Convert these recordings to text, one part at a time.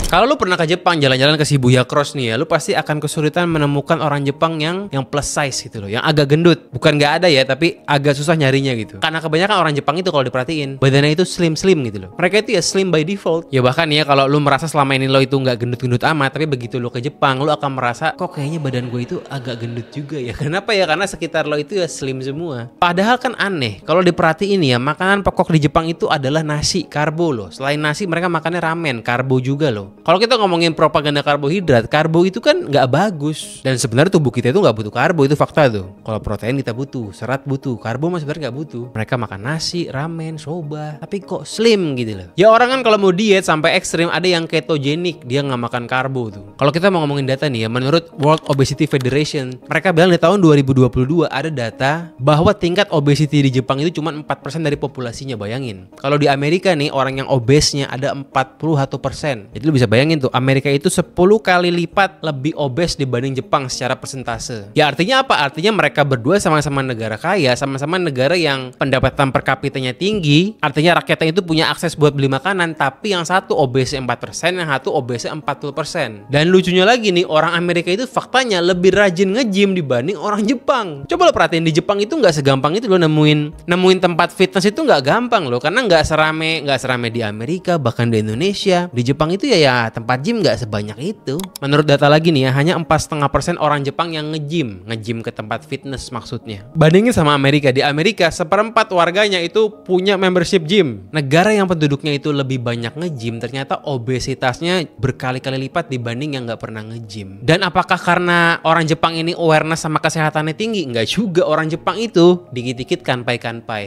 Kalau lu pernah ke Jepang jalan-jalan ke Shibuya Cross nih ya, lu pasti akan kesulitan menemukan orang Jepang yang plus size gitu loh, yang agak gendut. Bukan nggak ada ya, tapi agak susah nyarinya gitu. Karena kebanyakan orang Jepang itu kalau diperhatiin, badannya itu slim-slim gitu loh. Mereka itu ya slim by default. Ya bahkan ya kalau lu merasa selama ini lo itu nggak gendut-gendut amat, tapi begitu lu ke Jepang, lu akan merasa kok kayaknya badan gue itu agak gendut juga ya. Kenapa ya? Karena sekitar lo itu ya slim semua. Padahal kan aneh, kalau diperhatiin ya, makanan pokok di Jepang itu adalah nasi, karbo loh. Selain nasi mereka makannya ramen, karbo juga loh. Kalau kita ngomongin propaganda karbohidrat, karbo itu kan nggak bagus. Dan sebenarnya tubuh kita itu nggak butuh karbo, itu fakta tuh. Kalau protein kita butuh, serat butuh, karbo mah sebenarnya nggak butuh. Mereka makan nasi, ramen, soba, tapi kok slim gitu loh. Ya orang kan kalau mau diet sampai ekstrim ada yang ketogenik, dia nggak makan karbo tuh. Kalau kita mau ngomongin data nih ya, menurut World Obesity Federation, mereka bilang di tahun 2022 ada data bahwa tingkat obesity di Jepang itu cuma 4% dari populasinya, bayangin. Kalau di Amerika nih orang yang obesnya ada 41%. Jadi lu bisa bayangin tuh, Amerika itu 10 kali lipat lebih obes dibanding Jepang secara persentase. Ya artinya apa? Artinya mereka berdua sama-sama negara kaya, sama-sama negara yang pendapatan per kapitanya tinggi. Artinya rakyatnya itu punya akses buat beli makanan, tapi yang satu obesnya 4%, yang satu obesnya 40%. Dan lucunya lagi nih, orang Amerika itu faktanya lebih rajin nge-gym dibanding orang Jepang. Coba lo perhatiin, di Jepang itu nggak segampang itu lo nemuin tempat fitness itu nggak gampang loh, karena nggak serame di Amerika, bahkan di Indonesia. Di Jepang itu ya tempat gym nggak sebanyak itu. Menurut data lagi nih ya, hanya 4,5% orang Jepang yang nge-gym ke tempat fitness maksudnya. Bandingin sama Amerika, di Amerika 1/4 warganya itu punya membership gym. Negara yang penduduknya itu lebih banyak nge-gym, ternyata obesitasnya berkali-kali lipat dibanding yang nggak pernah nge-gym. Dan apakah karena orang Jepang ini awareness sama kesehatannya tinggi? Nggak juga, orang Jepang itu dikit-dikit kanpai.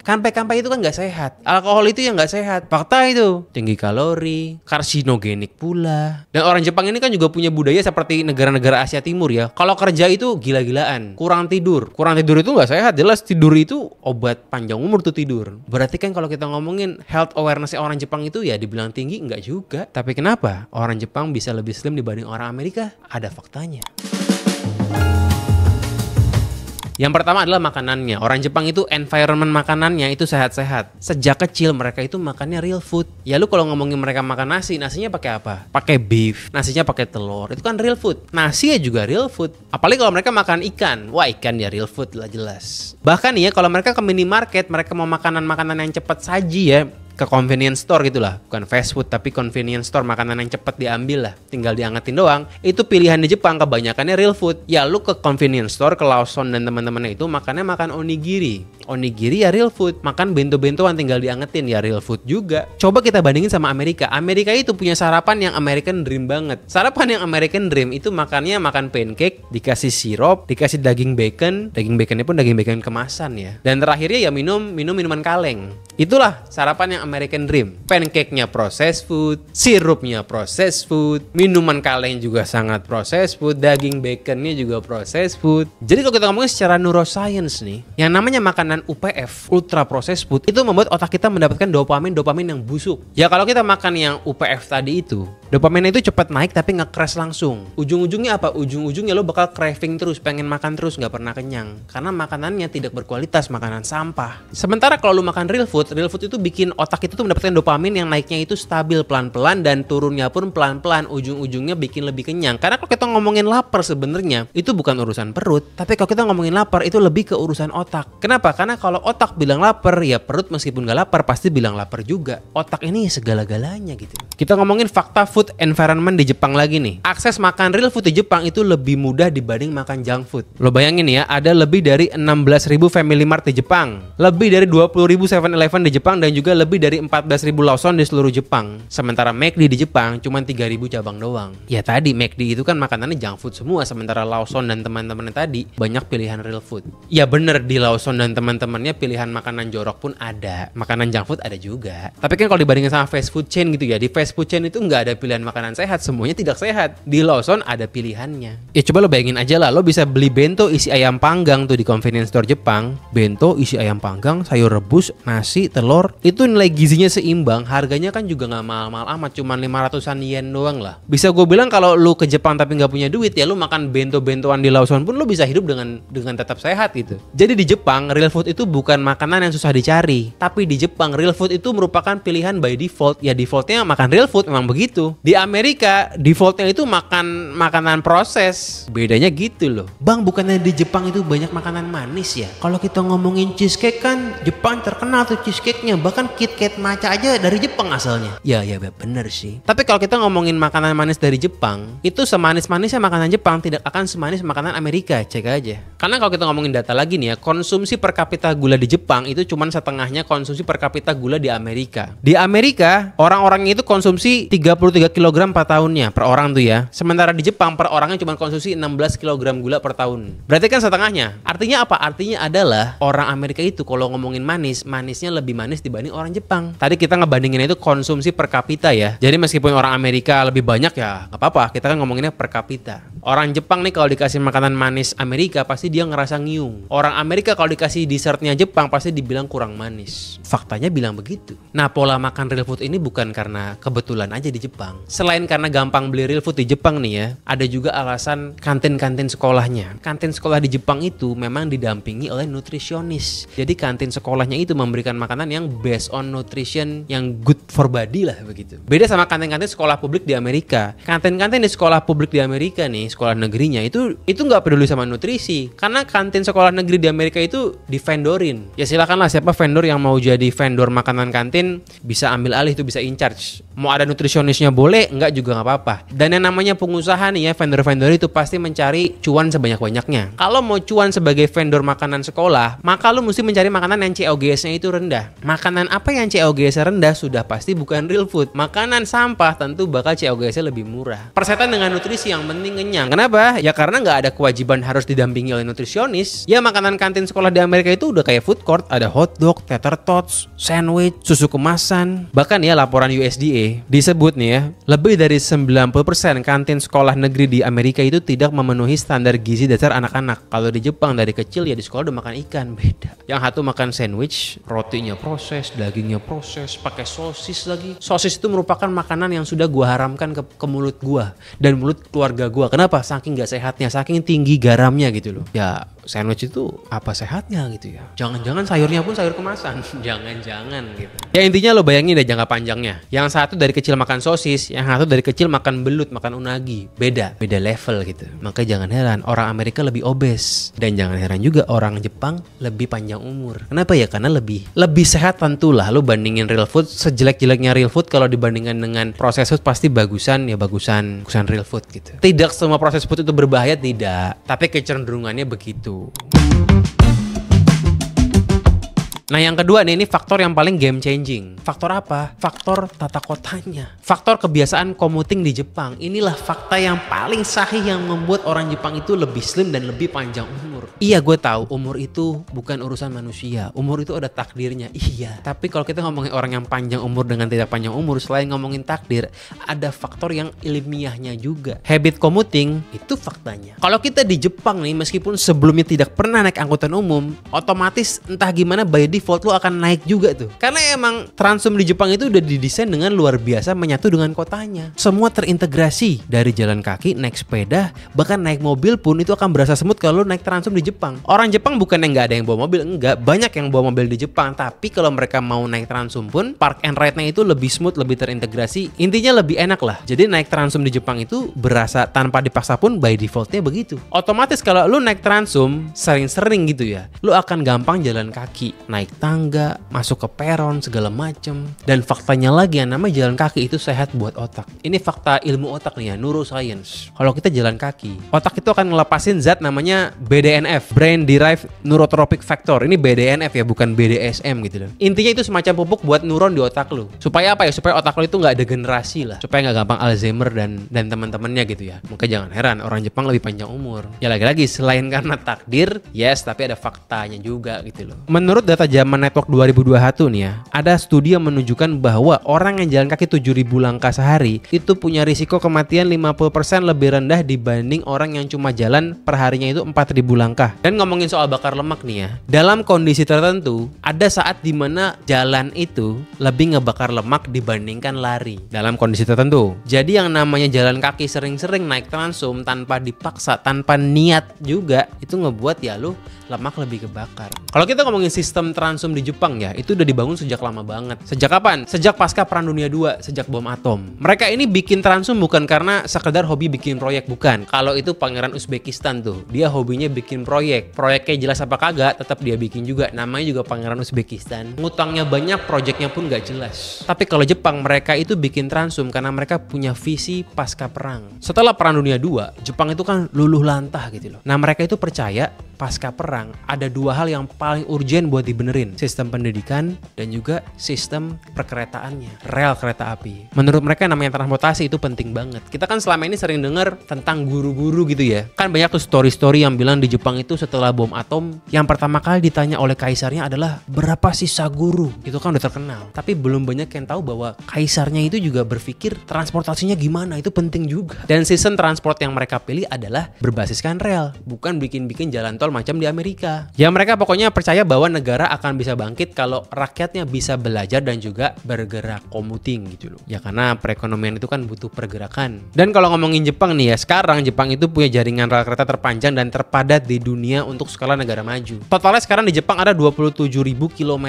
Kanpai itu kan nggak sehat. Alkohol itu yang nggak sehat. Fakta itu. Tinggi kalori, karsinogenik pula. Dan orang Jepang ini kan juga punya budaya seperti negara-negara Asia Timur ya. Kalau kerja itu gila-gilaan, kurang tidur itu nggak sehat. Jelas tidur itu obat panjang umur tuh tidur. Berarti kan kalau kita ngomongin health awareness orang Jepang itu ya dibilang tinggi, nggak juga. Tapi kenapa orang Jepang bisa lebih slim dibanding orang Amerika? Ada faktanya. Yang pertama adalah makanannya. Orang Jepang itu environment makanannya itu sehat-sehat. Sejak kecil mereka itu makannya real food. Ya lu kalau ngomongin mereka makan nasi, nasinya pakai apa? Pakai beef, nasinya pakai telur. Itu kan real food. Nasi ya juga real food. Apalagi kalau mereka makan ikan. Wah, ikan ya real food lah jelas. Bahkan ya kalau mereka ke minimarket, mereka mau makanan-makanan yang cepat saji ya, ke convenience store gitulah, bukan fast food tapi convenience store, makanan yang cepat diambil lah, tinggal diangetin doang. Itu pilihan di Jepang kebanyakannya real food. Ya lu ke convenience store, ke Lawson dan teman-temannya itu makannya makan onigiri ya real food. Makan bento-bentoan tinggal diangetin ya real food juga. Coba kita bandingin sama Amerika. Amerika itu punya sarapan yang American Dream banget. Sarapan yang American Dream itu makannya makan pancake, dikasih sirup, dikasih daging baconnya pun daging bacon kemasan ya. Dan terakhirnya ya minuman kaleng. Itulah sarapan yang American Dream. Pancake-nya processed food, sirupnya processed food, minuman kaleng juga sangat processed food, daging baconnya juga processed food. Jadi kalau kita ngomongin secara neuroscience nih, yang namanya makanan UPF, ultra processed food, itu membuat otak kita mendapatkan dopamin yang busuk. Ya kalau kita makan yang UPF tadi itu, dopaminnya itu cepat naik tapi nge-crash langsung. Ujung-ujungnya apa? Ujung-ujungnya lo bakal craving terus, pengen makan terus, nggak pernah kenyang. Karena makanannya tidak berkualitas, makanan sampah. Sementara kalau lo makan real food itu bikin otak itu tuh mendapatkan dopamin yang naiknya itu stabil pelan-pelan dan turunnya pun pelan-pelan, ujung-ujungnya bikin lebih kenyang. Karena kalau kita ngomongin lapar sebenarnya itu bukan urusan perut, tapi kalau kita ngomongin lapar itu lebih ke urusan otak. Kenapa? Karena kalau otak bilang lapar, ya perut meskipun gak lapar pasti bilang lapar juga. Otak ini segala-galanya gitu. Kita ngomongin fakta food environment di Jepang lagi nih. Akses makan real food di Jepang itu lebih mudah dibanding makan junk food. Lo bayangin ya, ada lebih dari 16.000 Family Mart di Jepang, lebih dari 20.000 7-Eleven di Jepang, dan juga lebih dari 14.000 Lawson di seluruh Jepang. Sementara McD di Jepang cuma 3.000 cabang doang. Ya tadi McD itu kan makanannya junk food semua, sementara Lawson dan teman-temannya tadi banyak pilihan real food. Ya bener, di Lawson dan teman-temannya pilihan makanan jorok pun ada, makanan junk food ada juga. Tapi kan kalau dibandingin sama fast food chain gitu ya, di fast food chain itu nggak ada pilihan pilihan makanan sehat, semuanya tidak sehat. Di Lawson ada pilihannya. Ya coba lo bayangin aja lah, lo bisa beli bento isi ayam panggang tuh di convenience store Jepang. Bento isi ayam panggang, sayur rebus, nasi, telur. Itu nilai gizinya seimbang, harganya kan juga nggak mahal-mahal amat, cuman 500-an yen doang lah. Bisa gue bilang kalau lo ke Jepang tapi nggak punya duit, ya lo makan bento-bentoan di Lawson pun lo bisa hidup dengan tetap sehat gitu. Jadi di Jepang, real food itu bukan makanan yang susah dicari. Tapi di Jepang, real food itu merupakan pilihan by default. Ya defaultnya makan real food, memang begitu. Di Amerika, defaultnya itu makan makanan proses. Bedanya gitu loh. Bang, bukannya di Jepang itu banyak makanan manis ya? Kalau kita ngomongin cheesecake kan, Jepang terkenal tuh cheesecake-nya. Bahkan KitKat matcha aja dari Jepang asalnya. Ya bener sih. Tapi kalau kita ngomongin makanan manis dari Jepang, itu semanis-manisnya makanan Jepang tidak akan semanis makanan Amerika. Cek aja. Karena kalau kita ngomongin data lagi nih ya, konsumsi per kapita gula di Jepang itu cuma setengahnya konsumsi per kapita gula di Amerika. Di Amerika, orang-orangnya itu konsumsi 33 kg per tahunnya per orang tuh ya. Sementara di Jepang per orangnya cuma konsumsi 16 kg gula per tahun. Berarti kan setengahnya. Artinya apa? Artinya adalah orang Amerika itu kalau ngomongin manis, manisnya lebih manis dibanding orang Jepang. Tadi kita ngebandingin itu konsumsi per kapita ya. Jadi meskipun orang Amerika lebih banyak ya nggak apa-apa. Kita kan ngomonginnya per kapita. Orang Jepang nih kalau dikasih makanan manis Amerika pasti dia ngerasa ngiung. Orang Amerika kalau dikasih dessertnya Jepang pasti dibilang kurang manis. Faktanya bilang begitu. Nah, pola makan real food ini bukan karena kebetulan aja di Jepang. Selain karena gampang beli real food di Jepang nih ya, ada juga alasan kantin-kantin sekolahnya. Kantin sekolah di Jepang itu memang didampingi oleh nutrisionis. Jadi kantin sekolahnya itu memberikan makanan yang based on nutrition yang good for body lah begitu. Beda sama kantin-kantin sekolah publik di Amerika. Kantin-kantin di sekolah publik di Amerika nih, sekolah negerinya itu nggak peduli sama nutrisi. Karena kantin sekolah negeri di Amerika itu divendorin. Ya silakanlah siapa vendor yang mau jadi vendor makanan kantin bisa ambil alih itu, bisa in charge. Mau ada nutrisionisnya boleh, enggak juga nggak apa-apa. Dan yang namanya pengusaha nih ya, vendor-vendor itu pasti mencari cuan sebanyak-banyaknya. Kalau mau cuan sebagai vendor makanan sekolah, maka lu mesti mencari makanan yang COGS-nya itu rendah. Makanan apa yang COGS-nya rendah sudah pasti bukan real food. Makanan sampah tentu bakal COGS-nya lebih murah. Persetan dengan nutrisi yang penting kenyang. Kenapa? Ya karena nggak ada kewajiban harus didampingi oleh nutrisionis. Ya makanan kantin sekolah di Amerika itu udah kayak food court, ada hotdog, tater tots, sandwich, susu kemasan. Bahkan ya laporan USDA disebut nih ya, lebih dari 90% kantin sekolah negeri di Amerika itu tidak memenuhi standar gizi dasar anak-anak. Kalau di Jepang dari kecil ya di sekolah udah makan ikan, beda. Yang satu makan sandwich, rotinya proses, dagingnya proses, pakai sosis lagi. Sosis itu merupakan makanan yang sudah gua haramkan ke mulut gua dan mulut keluarga gua. Kenapa? Saking gak sehatnya, saking tinggi garamnya gitu loh. Ya sandwich itu apa sehatnya gitu ya. Jangan-jangan sayurnya pun sayur kemasan. Jangan-jangan gitu. Ya intinya lo bayangin deh jangka panjangnya. Yang satu dari kecil makan sosis, yang satu dari kecil makan belut, makan unagi. Beda level gitu. Makanya jangan heran orang Amerika lebih obes. Dan jangan heran juga orang Jepang lebih panjang umur. Kenapa ya? Karena lebih sehat tentulah. Lo bandingin real food, sejelek-jeleknya real food kalau dibandingkan dengan proses food pasti bagusan real food gitu. Tidak semua proses food itu berbahaya, tidak. Tapi kecenderungannya begitu. Nah yang kedua nih, ini faktor yang paling game changing. Faktor apa? Faktor tata kotanya. Faktor kebiasaan commuting di Jepang. Inilah fakta yang paling sahih yang membuat orang Jepang itu lebih slim dan lebih panjang umur. Iya gue tahu umur itu bukan urusan manusia. Umur itu ada takdirnya. Iya. Tapi kalau kita ngomongin orang yang panjang umur dengan tidak panjang umur, selain ngomongin takdir, ada faktor yang ilmiahnya juga. Habit commuting itu faktanya. Kalau kita di Jepang nih, meskipun sebelumnya tidak pernah naik angkutan umum, otomatis entah gimana by default lo akan naik juga tuh. Karena emang Transum di Jepang itu udah didesain dengan luar biasa menyatu dengan kotanya. Semua terintegrasi dari jalan kaki, naik sepeda, bahkan naik mobil pun itu akan berasa smooth kalau lo naik Transum di Jepang. Orang Jepang bukan yang nggak ada yang bawa mobil, enggak, banyak yang bawa mobil di Jepang. Tapi kalau mereka mau naik Transum pun park and ride-nya itu lebih smooth, lebih terintegrasi. Intinya lebih enak lah. Jadi naik Transum di Jepang itu berasa tanpa dipaksa pun by defaultnya begitu. Otomatis kalau lo naik Transum sering-sering gitu ya, lo akan gampang jalan kaki, naik tangga, masuk ke peron segala macem. Dan faktanya lagi yang namanya jalan kaki itu sehat buat otak. Ini fakta ilmu otak nih ya, neuroscience. Kalau kita jalan kaki, otak itu akan ngelepasin zat namanya BDNF, Brain Derived Neurotrophic Factor. Ini BDNF ya, bukan BDSM gitu loh. Intinya itu semacam pupuk buat neuron di otak lo. Supaya apa ya? Supaya otak lo itu nggak degenerasi lah. Supaya nggak gampang Alzheimer dan teman-temannya gitu ya. Maka jangan heran orang Jepang lebih panjang umur. Ya lagi-lagi selain karena takdir, yes, tapi ada faktanya juga gitu loh. Menurut data zaman Network 2021 nih ya, ada studi yang menunjukkan bahwa orang yang jalan kaki 7.000 langkah sehari itu punya risiko kematian 50% lebih rendah dibanding orang yang cuma jalan per harinya itu 4.000 langkah. Dan ngomongin soal bakar lemak nih ya, dalam kondisi tertentu ada saat dimana jalan itu lebih ngebakar lemak dibandingkan lari dalam kondisi tertentu. Jadi yang namanya jalan kaki sering-sering naik transum tanpa dipaksa, tanpa niat juga, itu ngebuat ya lu lemak lebih kebakar. Kalau kita ngomongin sistem transum di Jepang ya, itu udah dibangun sejak lama banget. Sejak kapan? Sejak pasca Perang Dunia II, sejak bom atom. Mereka ini bikin transum bukan karena sekedar hobi bikin proyek, bukan. Kalau itu Pangeran Uzbekistan tuh, dia hobinya bikin proyek. Proyeknya jelas apa kagak, tetap dia bikin juga. Namanya juga Pangeran Uzbekistan. Ngutangnya banyak, proyeknya pun gak jelas. Tapi kalau Jepang, mereka itu bikin transum karena mereka punya visi pasca perang. Setelah Perang Dunia II, Jepang itu kan luluh lantah gitu loh. Nah mereka itu percaya pasca perang ada dua hal yang paling urgent buat dibenerin, sistem pendidikan dan juga sistem perkeretaannya, rel kereta api. Menurut mereka namanya transportasi itu penting banget. Kita kan selama ini sering dengar tentang guru-guru gitu ya, kan banyak tuh story-story yang bilang di Jepang itu setelah bom atom yang pertama kali ditanya oleh kaisarnya adalah berapa sisa guru. Itu kan udah terkenal, tapi belum banyak yang tahu bahwa kaisarnya itu juga berpikir transportasinya gimana, itu penting juga. Dan sistem transport yang mereka pilih adalah berbasiskan rel, bukan bikin-bikin jalan tol macam di Amerika. Ya mereka pokoknya percaya bahwa negara akan bisa bangkit kalau rakyatnya bisa belajar dan juga bergerak commuting gitu loh. Ya karena perekonomian itu kan butuh pergerakan. Dan kalau ngomongin Jepang nih ya, sekarang Jepang itu punya jaringan rel kereta terpanjang dan terpadat di dunia untuk skala negara maju. Totalnya sekarang di Jepang ada 27.000 km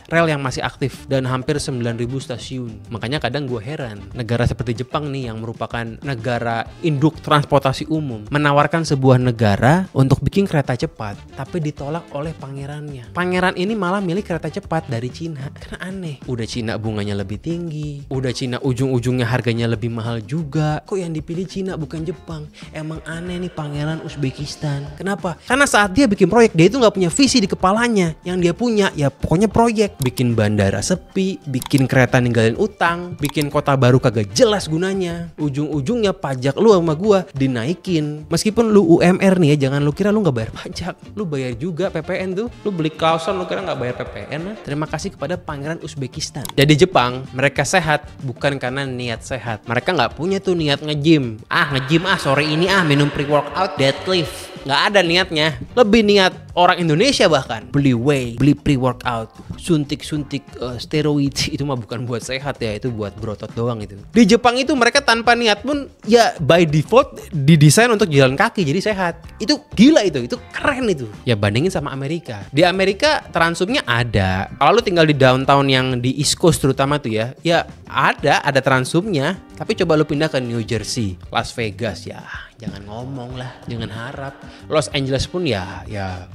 rel yang masih aktif dan hampir 9.000 stasiun. Makanya kadang gue heran, negara seperti Jepang nih yang merupakan negara induk transportasi umum menawarkan sebuah negara untuk bikin kereta cepat, tapi ditolak oleh pangerannya. Pangeran ini malah milih kereta cepat dari Cina. Kan aneh. Udah Cina bunganya lebih tinggi, udah Cina ujung-ujungnya harganya lebih mahal juga. Kok yang dipilih Cina bukan Jepang? Emang aneh nih Pangeran Uzbekistan. Kenapa? Karena saat dia bikin proyek, dia itu nggak punya visi di kepalanya. Yang dia punya ya pokoknya proyek. Bikin bandara sepi, bikin kereta ninggalin utang, bikin kota baru kagak jelas gunanya. Ujung-ujungnya pajak lu sama gua dinaikin. Meskipun lu UMR nih ya, jangan lu kira lu nggak bayar pajak, lu bayar juga PPN tuh. Lu beli kaosan lu kira nggak bayar PPN? Terima kasih kepada Pangeran Uzbekistan. Jadi Jepang mereka sehat bukan karena niat sehat. Mereka nggak punya tuh niat nge-gym. Nge-gym sore ini minum pre-workout deadlift. Nggak ada niatnya. Lebih niat orang Indonesia bahkan beli whey, beli pre-workout, suntik-suntik steroid. Itu mah bukan buat sehat ya, itu buat berotot doang itu. Di Jepang itu mereka tanpa niat pun ya by default didesain untuk jalan kaki jadi sehat. Itu gila itu keren itu. Ya bandingin sama Amerika. Di Amerika transumnya ada. Kalau lu tinggal di downtown yang di East Coast terutama tuh ya ada transumnya. Tapi coba lu pindah ke New Jersey, Las Vegas ya jangan ngomong lah, jangan harap. Los Angeles pun ya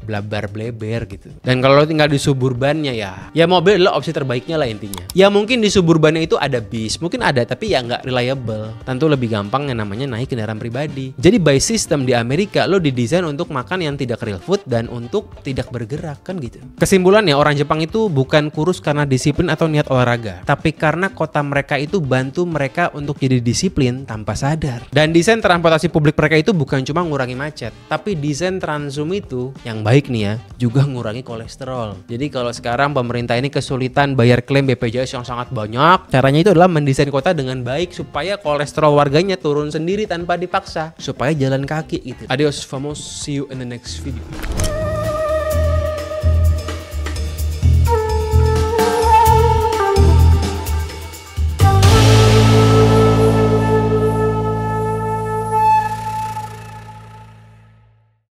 blabar-bleber gitu. Dan kalau lu tinggal di suburbannya ya mobil adalah opsi terbaiknya lah intinya. Ya mungkin di suburbannya itu ada bis, mungkin ada tapi ya nggak reliable. Tentu lebih gampang yang namanya naik kendaraan pribadi. Jadi by system di Amerika lo didesain untuk makan yang tidak real food dan untuk tidak bergerak kan gitu. Kesimpulannya orang Jepang itu bukan kurus karena disiplin atau niat olahraga, tapi karena kota mereka itu bantu mereka untuk jadi disiplin tanpa sadar. Dan desain transportasi publik mereka itu bukan cuma ngurangi macet, tapi desain transum itu yang baik nih ya juga ngurangi kolesterol. Jadi kalau sekarang pemerintah ini kesulitan bayar klaim BPJS yang sangat banyak, caranya itu adalah mendesain kota dengan baik supaya kolesterol warganya turun sendiri tanpa dipaksa, supaya jalan kaki gitu. Adios, vamos, see you in the next video.